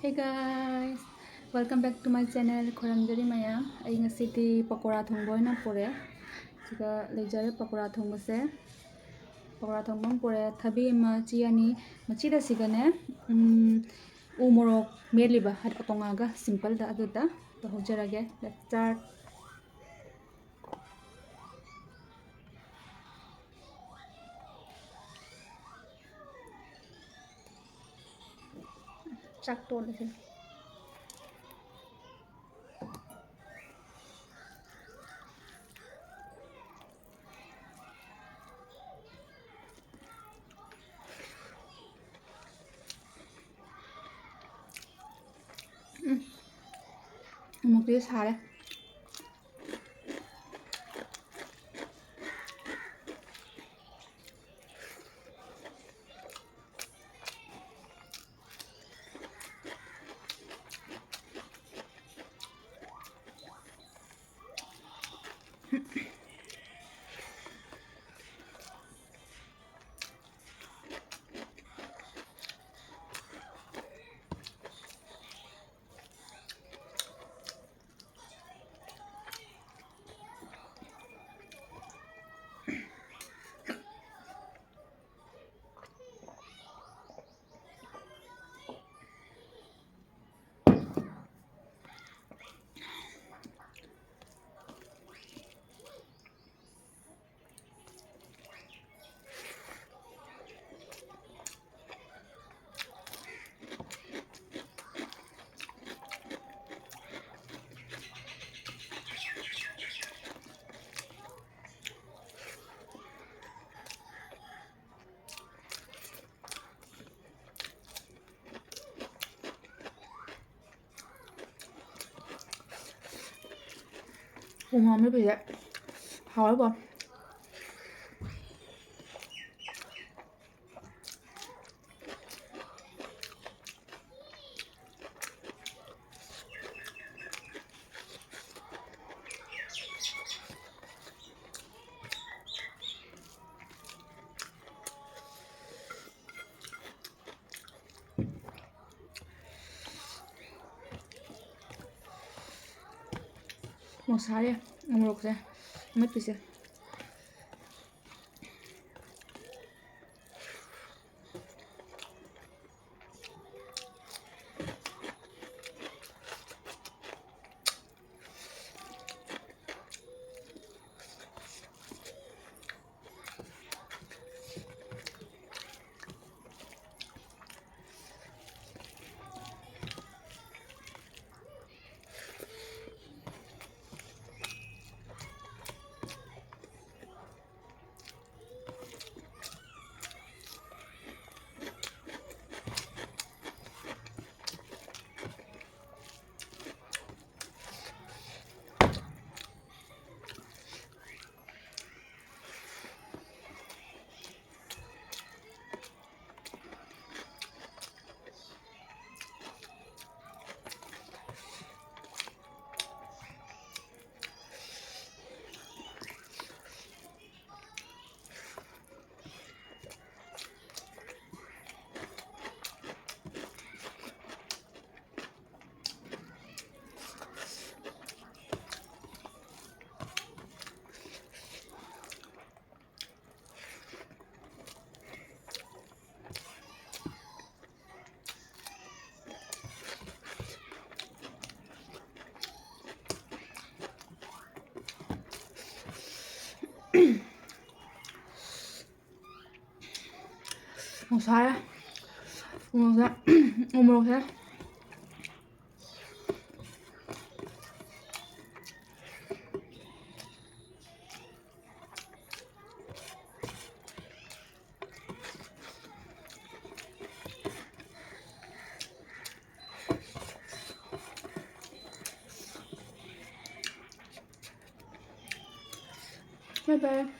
Hey guys! Welcome back to my channel. Khoramjari mayam. Ay ngasiti pakora thongbo na pore. Siga lejare pakora thongbo se. Pakora thongbam pore thabi ma chiani machida sigane u morok meliba hat otongaga simple da aduta to hojarage. Let's start. Chak to le. Một tí xào đây. Ngon mấy vị vậy? Hỏi không? Một xá đi, một lục ra, mất vị gì? Một xá đây, một xá, một lục ra. Bye bye.